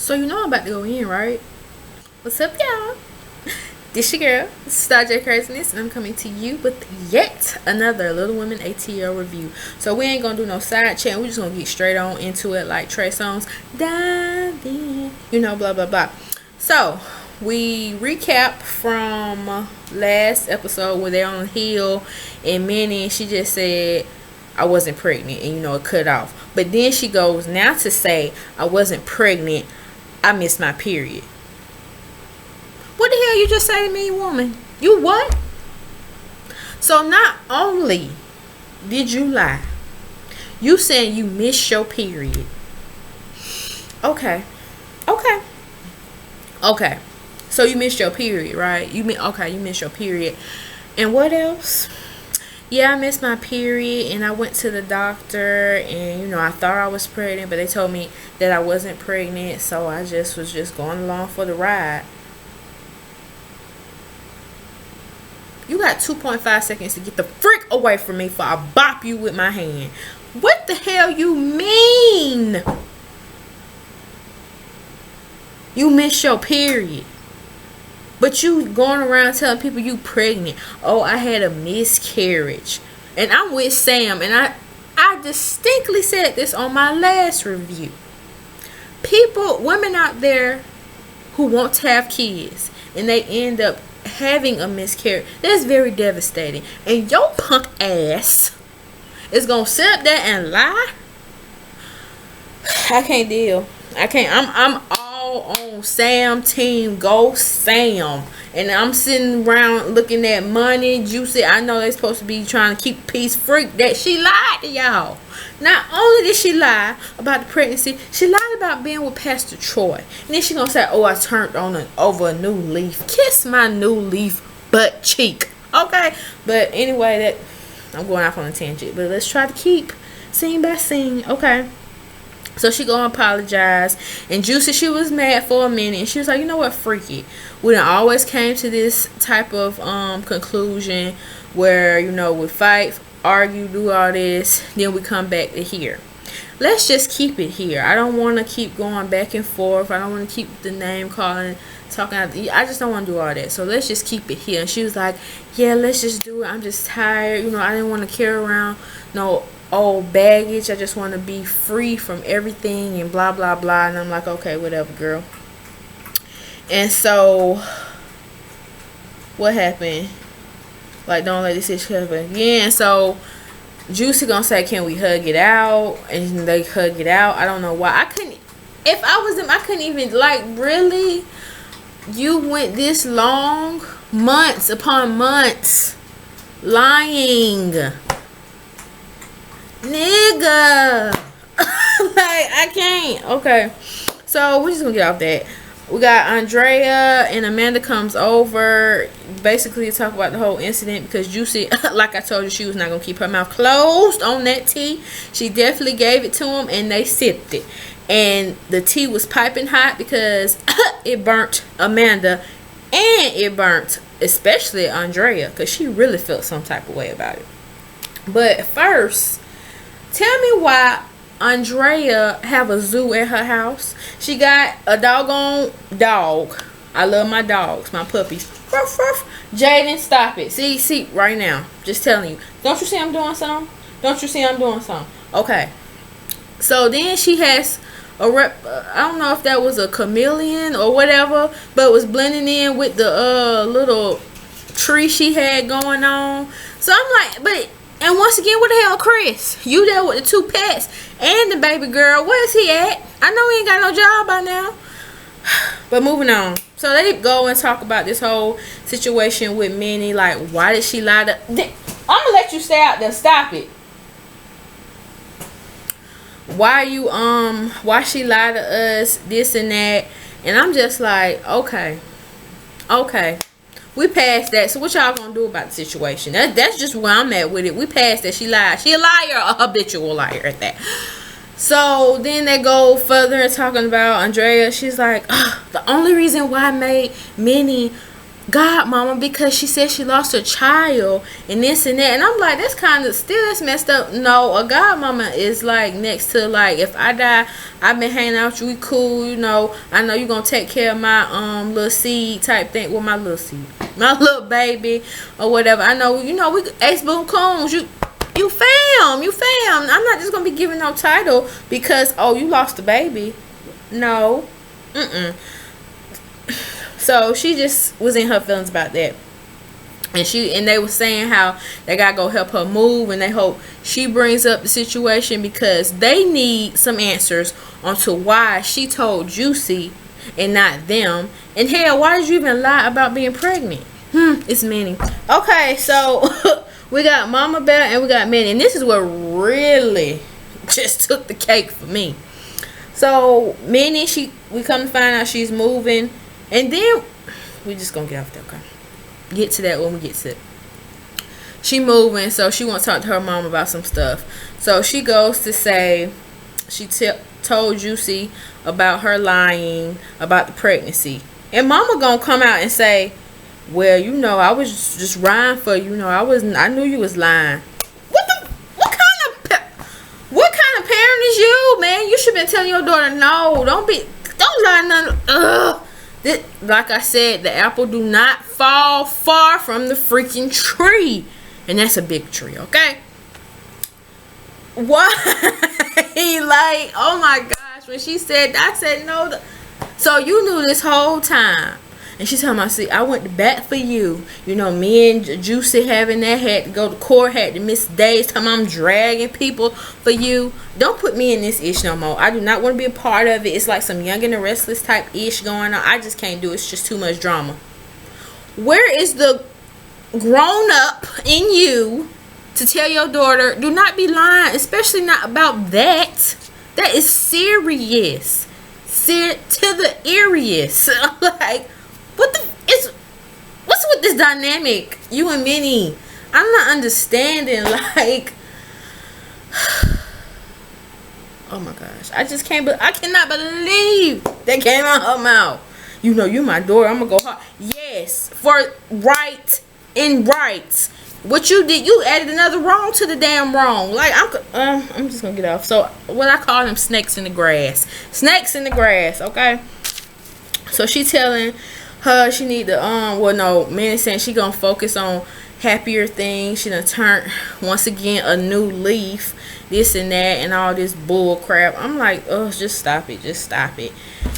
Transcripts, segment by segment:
So you know I'm about to go in, right? What's up, y'all? This your girl, Starr Kraziness, and I'm coming to you with yet another Little Women ATL review. So we ain't gonna do no side chat. We just gonna get straight on into it, like Trey Songz. Dive in, blah blah blah. So we recap from last episode where they're on the hill, and Minnie, she just said I wasn't pregnant, and it cut off. But then she goes now to say I wasn't pregnant. I missed my period. What the hell you just say to me, woman? You what? So not only did you lie, you saying you missed your period. Okay. So you missed your period, right? You missed your period. And what else? Yeah, I missed my period, and I went to the doctor, and I thought I was pregnant, but they told me that I wasn't pregnant, so I just was going along for the ride. You got 2.5 seconds to get the freak away from me before I bop you with my hand. What the hell you mean? You missed your period. But you going around telling people you pregnant. Oh, I had a miscarriage. And I'm with Sam. And I distinctly said this on my last review. Women out there who want to have kids, and they end up having a miscarriage. That's very devastating. And your punk ass is going to sit up there and lie? I can't deal. I can't. I'm all on Sam team. Go Sam. And I'm sitting around looking at Monie, Juicy. I know they're supposed to be trying to keep peace. Freak that she lied to y'all. Not only did she lie about the pregnancy, she lied about being with Pastor Troy. And then she gonna say, "Oh, I turned over a new leaf." Kiss my new leaf butt cheek. Okay. But anyway, I'm going off on a tangent. But let's try to keep scene by scene. Okay. So she gonna apologize, and Juicy, she was mad for a minute, and she was like, "You know what, freaky, we done always came to this type of conclusion where we fight, argue, do all this, then we come back to here. Let's just keep it here. I don't want to keep going back and forth. I don't want to keep the name calling, talking out. I just don't want to do all that. So let's just keep it here." And she was like, "Yeah, let's just do it. I'm just tired. I didn't want to carry around no old baggage. I just want to be free from everything and blah blah blah." And I'm like, "Okay, whatever, girl." And so what happened? Like, don't let this issue happen again. So Juicy gonna say, "Can we hug it out?" And they hug it out. I don't know why. I couldn't. If I was them, I couldn't even, like, really. You went this long, months upon months, lying. Nigga. Like, I can't. Okay. So we're just gonna get off that. We got Andrea and Amanda comes over, basically to talk about the whole incident, because Juicy, like I told you, she was not gonna keep her mouth closed on that tea. She definitely gave it to them, and they sipped it, and the tea was piping hot because it burnt Amanda, and it burnt especially Andrea, because she really felt some type of way about it. But first, tell me why Andrea have a zoo at her house. She got a doggone dog. I love my dogs, my puppies. Ruff, ruff. Jaden, stop it. See, right now. Just telling you. Don't you see I'm doing something? Don't you see I'm doing something? Okay. So then she has I don't know if that was a chameleon or whatever, but it was blending in with the little tree she had going on. So I'm like, but... And once again, what the hell, Chris? You there with the two pets and the baby girl. Where's he at? I know he ain't got no job by now. But moving on. So they go and talk about this whole situation with Minnie. Like, why did she lie to... I'm going to let you stay out there. Stop it. Why she lied to us, this and that. And I'm just like, okay. We passed that. So what y'all gonna do about the situation? That's just where I'm at with it. We passed that. She lied. She a liar, a habitual liar at that. So then they go further and talking about Andrea. She's like, the only reason why I made Minnie godmama because she said she lost her child and this and that. And I'm like, that's kind of still, that's messed up. No, a godmama is like next to, like, if I die, I've been hanging out with you, we cool, you know, I know you're gonna take care of my little seed type thing. Well, my little seed, my little baby or whatever. I know, you know, we ace boom coons, you fam. I'm not just gonna be giving no title because, oh, you lost the baby. No. So she just was in her feelings about that. And they were saying how they gotta go help her move, and they hope she brings up the situation because they need some answers onto why she told Juicy and not them. And hell, why did you even lie about being pregnant? It's Minnie. Okay, so we got Mama Bear and we got Minnie, and this is what really just took the cake for me. So Minnie, we come to find out she's moving, and then we just gonna get off there. Okay, get to that when we get to it. She moving, so she wants to talk to her mom about some stuff. So she goes to say she told Juicy about her lying about the pregnancy, and Mama gonna come out and say, well, you know, I was just lying for you. You know, I knew you was lying. What kind of parent is you, man? You should have been telling your daughter, no, don't lie none. Like I said, the apple do not fall far from the freaking tree, and that's a big tree, okay? Why? Like, oh my gosh, when she said, I said no. So you knew this whole time. And she's talking about, see, I went to bat for you. You know, me and Juicy having that, had to go to court, had to miss days. Time I'm dragging people for you. Don't put me in this ish no more. I do not want to be a part of it. It's like some Young and the Restless type ish going on. I just can't do it. It's just too much drama. Where is the grown up in you to tell your daughter, do not be lying, especially not about that? That is serious. To the eeriest. Like, what's with this dynamic, you and Minnie? I'm not understanding, like, oh my gosh, I cannot believe that came out her mouth. You know, you my daughter, I'm gonna go hard. Yes, for right and rights. What you did, you added another wrong to the damn wrong. Like, I'm just gonna get off. So what I call them, snakes in the grass, okay? So she telling her she need to well, no, Minnie saying she gonna focus on happier things. She done turned once again a new leaf, this and that and all this bull crap. I'm like, oh, just stop it.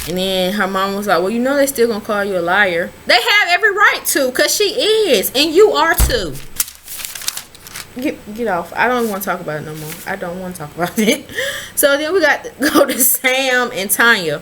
And then her mom was like, well, you know they still gonna call you a liar. They have every right to, cause she is, and you are too. Get off. I don't want to talk about it no more. I don't want to talk about it. So then we got to go to Sam and Tanya.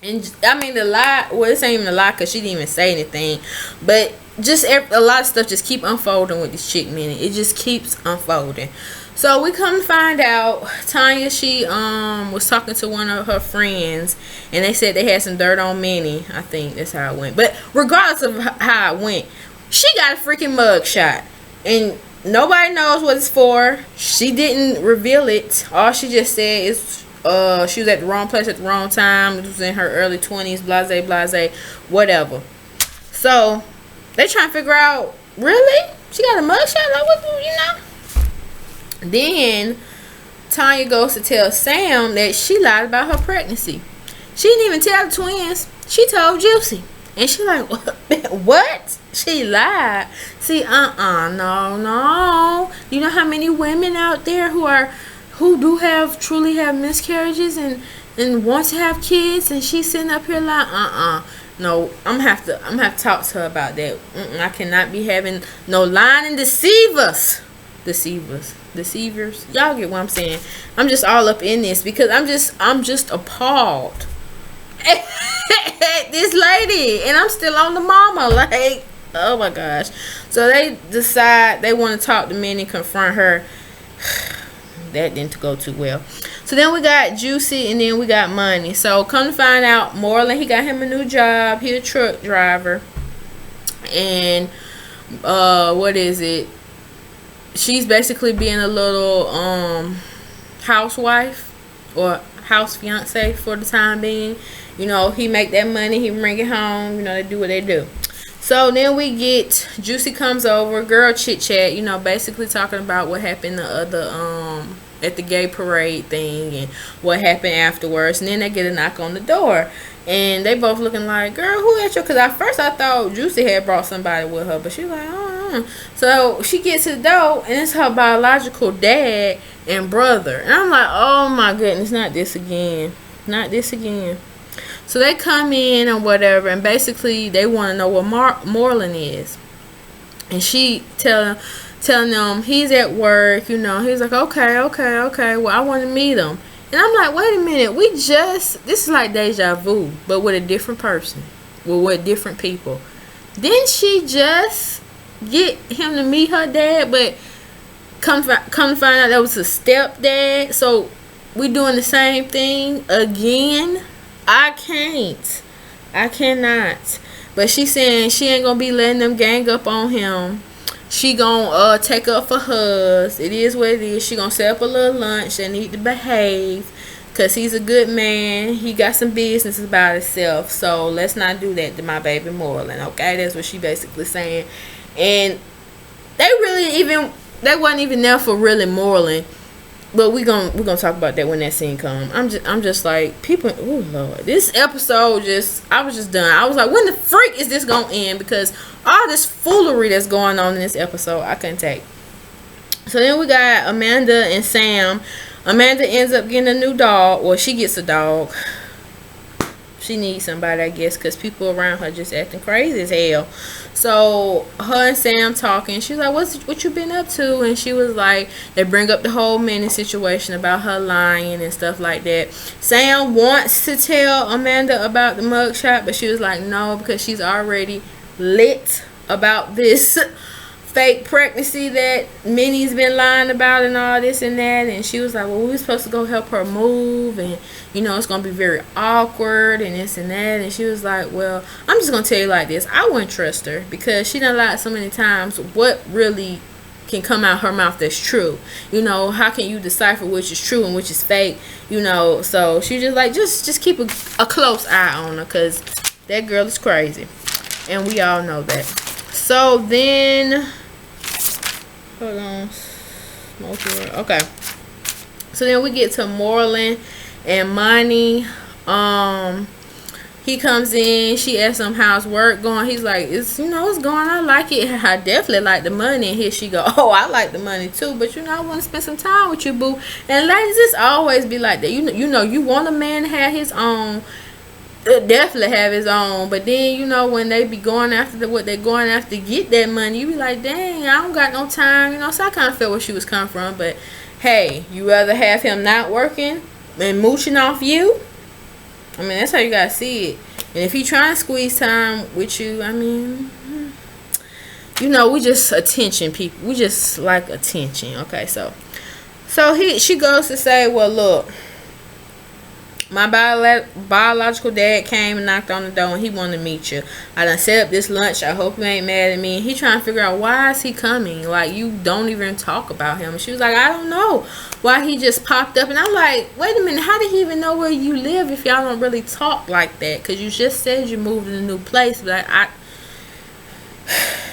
And I mean, the lie, well, this ain't even a lie because she didn't even say anything, but just a lot of stuff just keep unfolding with this chick Minnie. It just keeps unfolding. So we come to find out Tanya, she was talking to one of her friends, and they said they had some dirt on Minnie. I think that's how it went. But regardless of how it went, she got a freaking mug shot, and nobody knows what it's for. She didn't reveal it. All she just said is she was at the wrong place at the wrong time. It was in her early 20s, blase, whatever. So they trying to figure out, really? She got a mugshot? Like, what, you know? Then Tanya goes to tell Sam that she lied about her pregnancy. She didn't even tell the twins. She told Juicy. And she like, what? She lied. See, no. You know how many women out there who do truly have miscarriages and want to have kids, and she's sitting up here like, no, I'm gonna have to talk to her about that. I cannot be having no lying and deceivers. Y'all get what I'm saying? I'm just all up in this because I'm just appalled at this lady, and I'm still on the mama. Like, oh my gosh. So they decide they want to talk to Minnie, confront her. That didn't go too well. So then we got Juicy, and then we got Monie. So come to find out, Moreland, he got him a new job. He a truck driver. And what is it? She's basically being a little housewife or house fiance for the time being. You know, he make that money, he bring it home. You know, they do what they do. So then we get Juicy comes over, girl chit chat. You know, basically talking about what happened the other at the gay parade thing and what happened afterwards. And then they get a knock on the door. And they both looking like, girl, who at you? Because at first I thought Juicy had brought somebody with her. But she's like, oh. So she gets to the door, and it's her biological dad and brother. And I'm like, oh, my goodness, not this again. Not this again. So they come in or whatever, and basically they want to know what Moreland is. And she telling them he's at work, you know. He's like, okay. Well, I want to meet him. And I'm like, wait a minute, this is like deja vu, but with a different person, with different people. Didn't she just get him to meet her dad, but come to find out that was a stepdad? So we doing the same thing again? I cannot. But she saying she ain't gonna be letting them gang up on him. She gonna take up for hers. It is what it is. She gonna set up a little lunch. They need to behave, cause he's a good man. He got some business about himself. So let's not do that to my baby Moreland. Okay, that's what she basically saying. And they wasn't even there for really Moreland. But we're gonna talk about that when that scene comes. I'm just like, people. Oh Lord, this episode I was just done. I was like, when the freak is this gonna end? Because all this foolery that's going on in this episode, I couldn't take. So then we got Amanda and Sam. Amanda ends up getting a new dog. Well, she gets a dog. She needs somebody, I guess, because people around her just acting crazy as hell. So her and Sam talking. She's like, what you been up to? And she was like, they bring up the whole Minnie situation about her lying and stuff like that. Sam wants to tell Amanda about the mugshot, but she was like, no, because she's already lit about this fake pregnancy that Minnie's been lying about and all this and that. And she was like, well, we were supposed to go help her move, and you know, it's gonna be very awkward and this and that. And she was like, well, I'm just gonna tell you like this, I wouldn't trust her, because she done lied so many times. What really can come out her mouth that's true? You know, how can you decipher which is true and which is fake? You know, so she just like, just keep a close eye on her, because that girl is crazy, and we all know that. So then, hold on, okay. So then we get to Moreland and Monie. He comes in. She asks him how's work going. He's like, it's going. I like it. I definitely like the money. And here she go, oh, I like the money too, but you know, I want to spend some time with you, boo. And ladies, it's always be like that. You know, you want a man to have his own. Definitely have his own, but then, you know, when they be going after what they're going after to get that money, you be like, dang, I don't got no time, you know. So I kind of feel where she was coming from. But hey, you rather have him not working and mooching off you? I mean, that's how you gotta see it. And if he trying to squeeze time with you, I mean, you know, we just attention people. We just like attention. Okay, so she goes to say, well, look, my biological dad came and knocked on the door, and he wanted to meet you. I done set up this lunch. I hope you ain't mad at me. And he trying to figure out, why is he coming? Like, you don't even talk about him. And she was like, I don't know why he just popped up. And I'm like, wait a minute, how did he even know where you live if y'all don't really talk like that? Because you just said you moved in a new place. But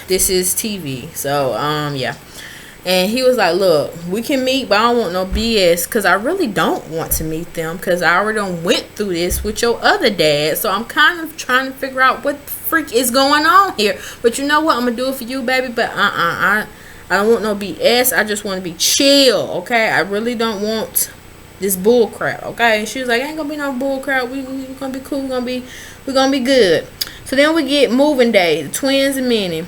this is TV. So, yeah. And he was like, look, we can meet, but I don't want no BS, because I really don't want to meet them, because I already done went through this with your other dad. So I'm kind of trying to figure out what the freak is going on here. But you know what? I'm going to do it for you, baby. But I don't want no BS. I just want to be chill, okay? I really don't want this bull crap, okay? And she was like, ain't going to be no bull crap. We going to be cool. We're going to be good. So then we get moving day, the twins and Minnie.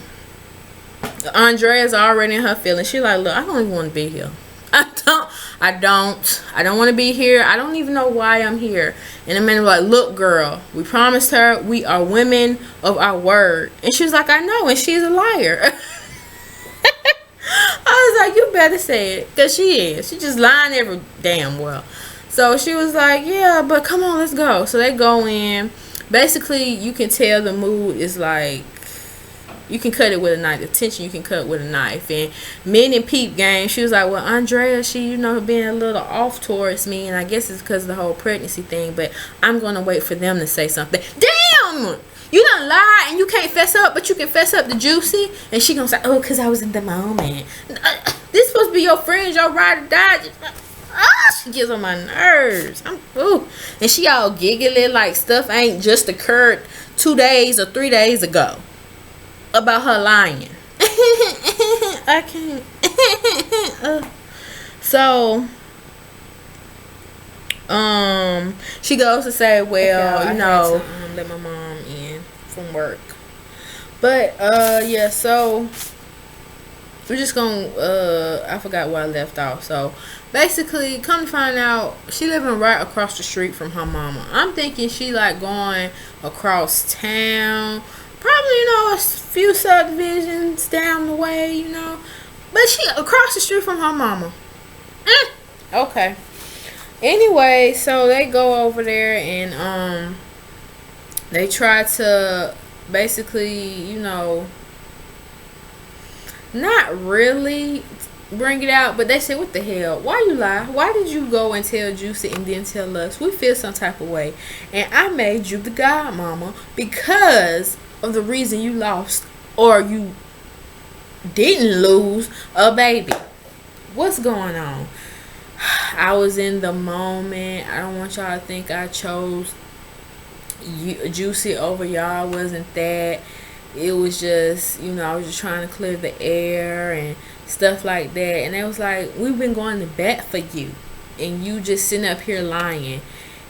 Andrea's already in her feelings. She's like, look, I don't even want to be here. I don't want to be here. I don't even know why I'm here. And the man was like, look, girl, we promised her we are women of our word. And she was like, I know, and she's a liar. I was like, you better say it, because she is. She just lying every damn well. So she was like, yeah, but come on, let's go. So they go in. Basically, you can tell the mood is like You can cut it with a knife. The tension you can cut with a knife. And Minnie peep game, she was like, well, Andrea, she, you know, being a little off towards me, and I guess it's because of the whole pregnancy thing, but I'm going to wait for them to say something. Damn! You done lie and you can't fess up, but you can fess up to Juicy. And she gonna say, oh, because I was in the moment. This supposed to be your friends, your ride or die. She gets on my nerves. Ooh. And she all giggling like stuff ain't just occurred 2 days or 3 days ago about her lying. I can't. So, she goes to say, well, okay, you know, let my mom in from work. But, yeah, so we're just gonna, I forgot where I left off. So, basically, come to find out, she living right across the street from her mama. I'm thinking she, like, going across town. Probably, you know, a few subdivisions down the way, you know. But she across the street from her mama. Okay. Anyway, so they go over there and, they try to basically, you know, not really bring it out, but they say, what the hell, why you lie? Why did you go and tell Juicy and then tell us? We feel some type of way, and I made you the godmama because of the reason you lost or you didn't lose a baby. What's going on? I was in the moment. I don't want y'all to think I chose Juicy over y'all. Wasn't that. It was just, you know, I was just trying to clear the air and stuff like that. And it was like, we've been going to bat for you, and you just sitting up here lying.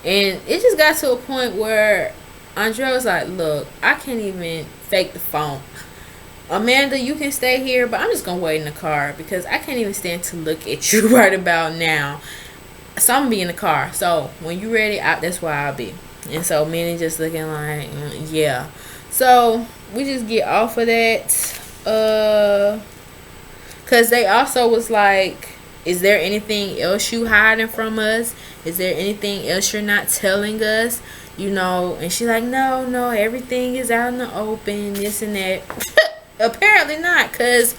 And it just got to a point where Andrea was like, look, I can't even fake the phone. Amanda, you can stay here, but I'm just going to wait in the car because I can't even stand to look at you right about now. So I'm going to be in the car. So when you ready, that's where I'll be. And so Minnie just looking like, yeah. So we just get off of that. Because they also was like, is there anything else you hiding from us? Is there anything else you're not telling us? You know, and she's like, no, everything is out in the open, this and that. Apparently not, because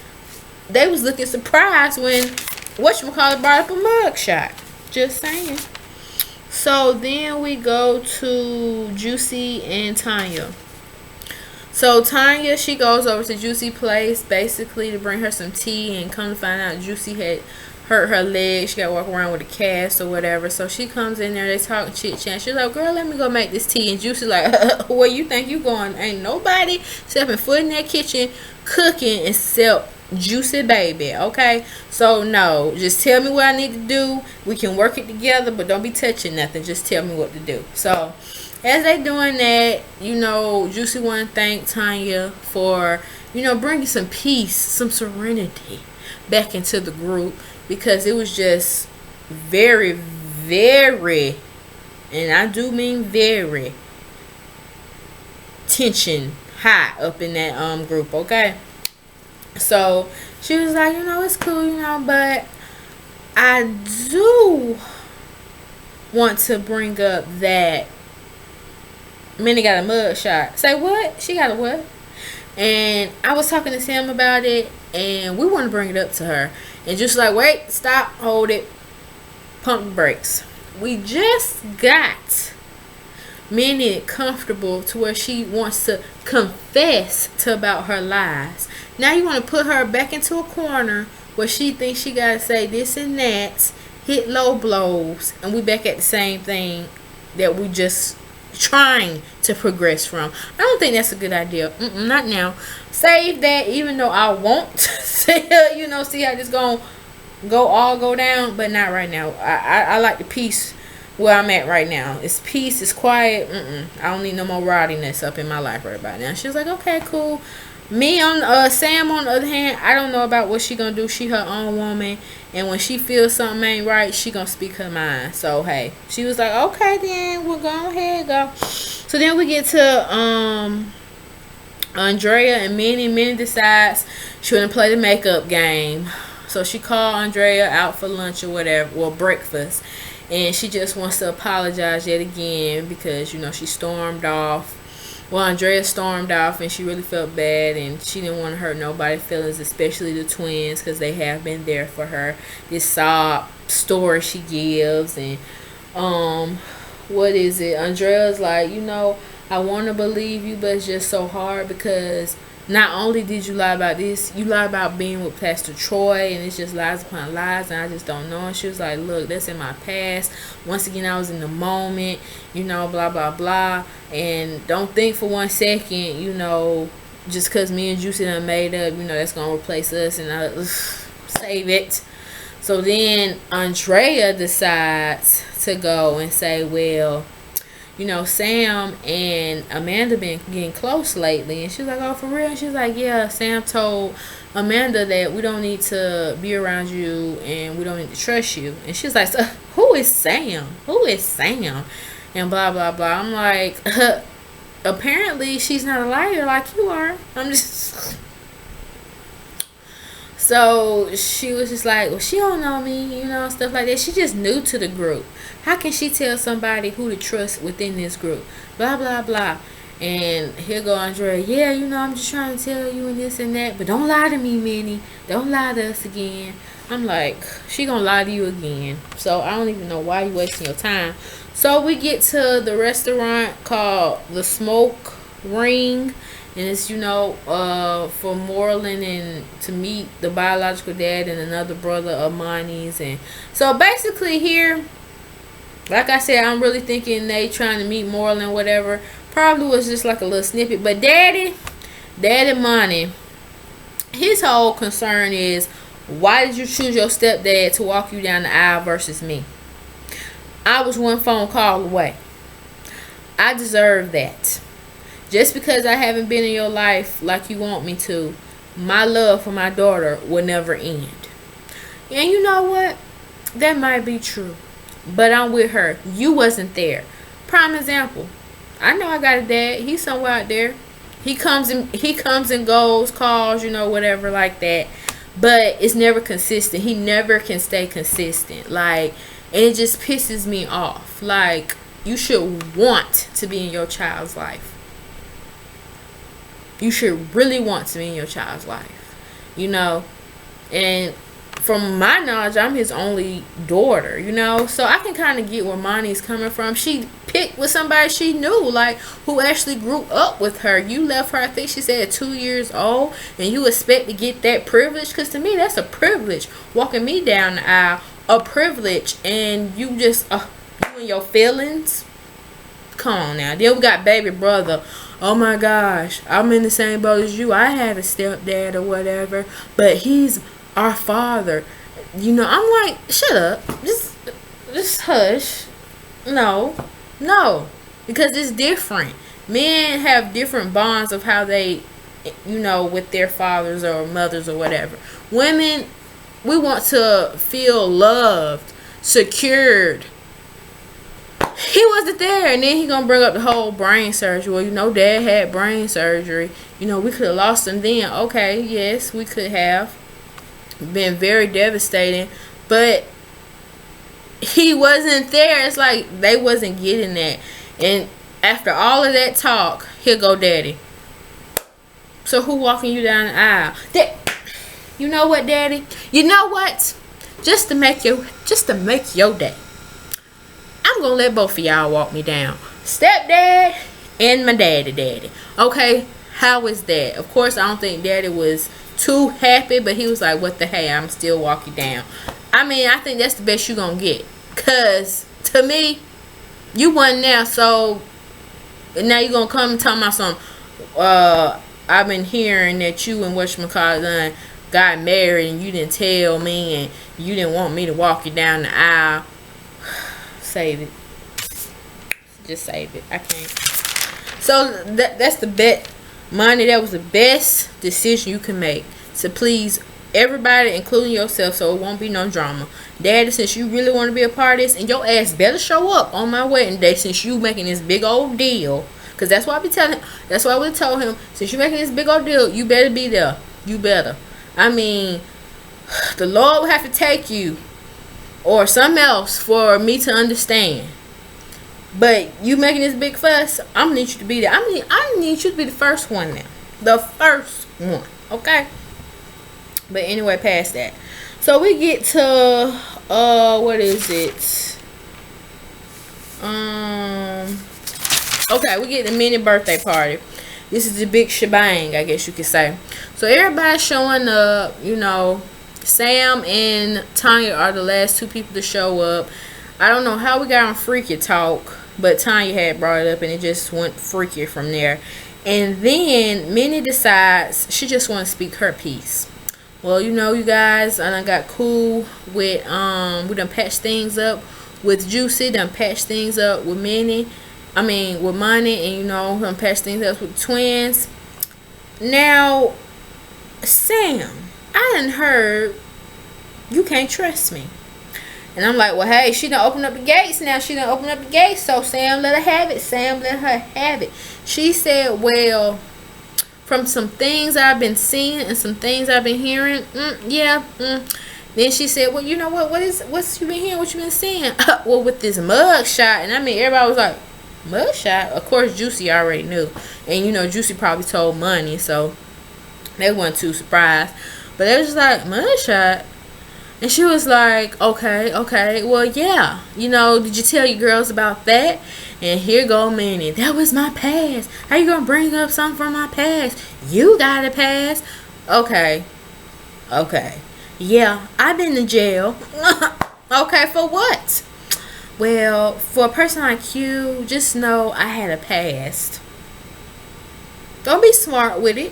they was looking surprised when whatchamacallit brought up a mugshot. Just saying. So then we go to Juicy and Tanya. So Tanya, she goes over to Juicy's place basically to bring her some tea, and come to find out Juicy had hurt her leg. She got to walk around with a cast or whatever. So she comes in there, they talking chit chat. She's like, girl, let me go make this tea. And Juicy like, where you think you going? Ain't nobody stepping foot in that kitchen cooking except Juicy baby. Okay, so no, just tell me what I need to do. We can work it together, but don't be touching nothing. Just tell me what to do. So as they doing that, you know, Juicy want to thank Tanya for, you know, bringing some peace, some serenity back into the group, because it was just very, very, and I do mean very, tension high up in that group. Okay, so she was like, you know, it's cool, you know, but I do want to bring up that Minnie got a mug shot. Say what? She got a what? And I was talking to Sam about it, and we want to bring it up to her. And just like, wait, stop, hold it, pump the brakes. We just got Minnie comfortable to where she wants to confess to about her lies. Now you want to put her back into a corner where she thinks she got to say this and that, hit low blows, and we back at the same thing that we just trying to progress from. I don't think that's a good idea. Not now. Save that, even though I won't say, you know, see how this gonna go down, but not right now. I like the peace where I'm at right now. It's peace, it's quiet. I don't need no more rowdiness up in my life right about now. She was like, okay, cool. Me on Sam on the other hand, I don't know about what she gonna do. She her own woman, and when she feels something ain't right, she gonna speak her mind. So hey, she was like, okay then, we'll go ahead, go. So then we get to Andrea and Minnie. Minnie decides she wanna play the makeup game, so she called Andrea out for lunch or whatever, or breakfast, and she just wants to apologize yet again because, you know, she stormed off. Well, Andrea stormed off, and she really felt bad, and she didn't want to hurt nobody's feelings, especially the twins, because they have been there for her. This sob story she gives, and what is it? Andrea's like, I want to believe you, but it's just so hard because not only did you lie about this, you lie about being with Pastor Troy, and it's just lies upon lies, and I just don't know. And she was like, look, that's in my past. Once again, I was in the moment, blah, blah, blah. And don't think for 1 second, just because me and Juicy done made up, that's going to replace us, and I save it. So then Andrea decides to go and say, well, Sam and Amanda been getting close lately. And she's like, oh, for real? And she's like, yeah, Sam told Amanda that we don't need to be around you and we don't need to trust you. And she's like, so, who is Sam? Who is Sam? And blah, blah, blah. I'm like, apparently she's not a liar like you are. I'm just... So she was just like, well, she don't know me, stuff like that. She just new to the group. How can she tell somebody who to trust within this group? Blah, blah, blah. And here go Andrea. Yeah, I'm just trying to tell you and this and that. But don't lie to me, Minnie. Don't lie to us again. I'm like, she gonna lie to you again. So I don't even know why you wasting your time. So we get to the restaurant called The Smoke Ring. And it's, for Moreland and to meet the biological dad and another brother of Monie's. And so basically here, like I said, I'm really thinking they trying to meet Moreland, whatever. Probably was just like a little snippet. But Daddy Monie, his whole concern is, why did you choose your stepdad to walk you down the aisle versus me? I was 1 phone call away. I deserve that. Just because I haven't been in your life like you want me to, my love for my daughter will never end. And you know what? That might be true. But I'm with her. You wasn't there. Prime example. I know I got a dad. He's somewhere out there. He comes and goes, calls, whatever like that. But it's never consistent. He never can stay consistent. Like, and it just pisses me off. Like, you should want to be in your child's life. You should really want to be in your child's life, and from my knowledge, I'm his only daughter, so I can kind of get where Monie's coming from. She picked with somebody she knew, like, who actually grew up with her. You left her, I think she said, at 2 years old, and you expect to get that privilege? Because to me, that's a privilege. Walking me down the aisle, a privilege, and you just, you and your feelings? Come on now. Then we got baby brother. Oh my gosh, I'm in the same boat as you. I had a stepdad or whatever, but he's our father. I'm like, shut up. Just hush. No. Because it's different. Men have different bonds of how they, with their fathers or mothers or whatever. Women, we want to feel loved, secured. He wasn't there, and then he gonna bring up the whole brain surgery. Well, Dad had brain surgery. We could have lost him then. Okay, yes, we could have. Been very devastating, but he wasn't there. It's like they wasn't getting that. And after all of that talk, here go Daddy. So who walking you down the aisle? You know what, Daddy? You know what? Just to make your day, I'm gonna let both of y'all walk me down. Stepdad and my daddy. Okay, how is that? Of course, I don't think Daddy was too happy, but he was like, what the hey, I'm still walking down. I mean, I think that's the best you gonna get. Because, to me, you wasn't there, so now you gonna come and tell me something. I've been hearing that you and whatchamacallit got married and you didn't tell me and you didn't want me to walk you down the aisle. Save it. Just save it. I can't. So that's the bet. Monie, that was the best decision you can make to please everybody, including yourself, so it won't be no drama. Daddy, since you really want to be a part of this, and your ass better show up on my wedding day since you making this big old deal. Because that's why I be telling him. That's why we told him, since you making this big old deal, you better be there. You better. I mean, the Lord will have to take you or something else for me to understand But you making this big fuss, I'm gonna need you to be there. I need you to be the first one now. The first one. Okay? But anyway, past that. So we get to what is it? Okay, we get the Minnie birthday party. This is the big shebang, I guess you could say. So everybody's showing up, you know. Sam and Tanya are the last two people to show up. I don't know how we got on Freaky Talk, but Tanya had brought it up and it just went freaky from there. And then Minnie decides she just wants to speak her piece. Well, you know, you guys, I done got cool with, we done patched things up with Juicy, done patched things up with Minnie. I mean, with Monie, and you know, done patched things up with the twins. Now, Sam, I done heard you can't trust me. And I'm like, well, hey, she done opened up the gates now. She done opened up the gates, so Sam let her have it. Sam let her have it. She said, well, from some things I've been seeing and some things I've been hearing, Then she said, well, you know what's you been hearing, what you been seeing? Well, with this mug shot. And I mean, everybody was like, mug shot? Of course, Juicy already knew. And, you know, Juicy probably told Monie, so they weren't too surprised. But they was just like, mug shot? And she was like, okay, well, yeah. You know, did you tell your girls about that? And here go Minnie. That was my past. How you gonna bring up something from my past? You got a past. Okay. Yeah, I've been to jail. Okay, for what? Well, for a person like you, just know I had a past. Don't be smart with it.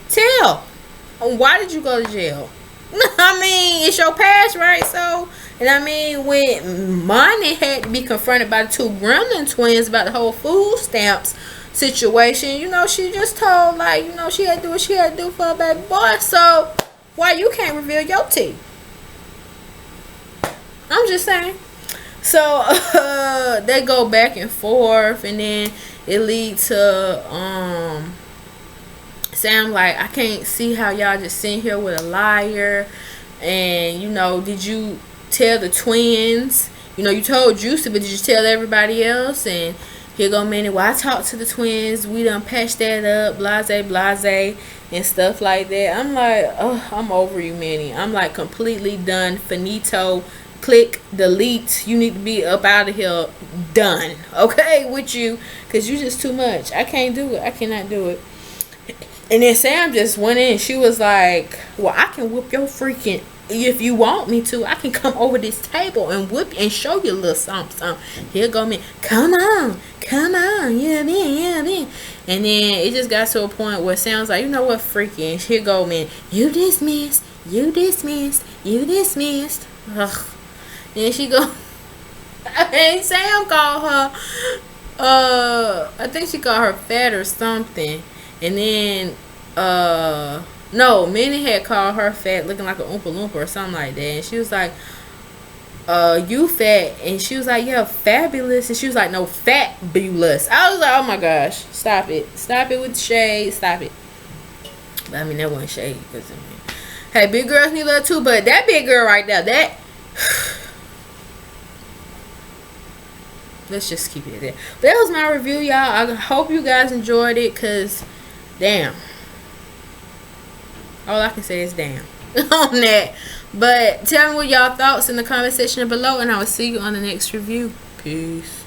Tell. Why did you go to jail? I mean, it's your past, right? So, and I mean, when Monie had to be confronted by the two Gremlin twins about the whole food stamps situation, you know, she just told, like, you know, she had to do what she had to do for her baby boy. So, why you can't reveal your tea? I'm just saying. So, they go back and forth, and then it leads to, Sam like, I can't see how y'all just sitting here with a liar. And, you know, did you tell the twins? You know, you told Juicy, but did you tell everybody else? And here go Minnie, well, I talked to the twins. We done patched that up, blase, and stuff like that. I'm like, oh, I'm over you, Minnie. I'm like completely done. Finito. Click, delete. You need to be up out of here. Done. Okay, with you. Because you just too much. I can't do it. I cannot do it. And then Sam just went in. She was like, well, I can whoop your freaking, if you want me to, I can come over this table and whoop and show you a little something. Here go me. Come on. Yeah, man. And then it just got to a point where Sam's like, you know what, freaking. Here go me. You dismissed. Ugh. And she go, and Sam called her, I think she called her fat or something. And then, no, Minnie had called her fat, looking like an Oompa Loompa or something like that. And she was like, you fat. And she was like, yeah, fabulous. And she was like, no, fabulous. I was like, oh my gosh, stop it. Stop it with the shade. Stop it. But I mean, that wasn't shade. Because, I mean, hey, big girls need love too. But that big girl right there, that... Let's just keep it there. But that was my review, y'all. I hope you guys enjoyed it, because... Damn. All I can say is damn on that. But tell me what y'all thoughts in the comment section below, and I will see you on the next review. Peace.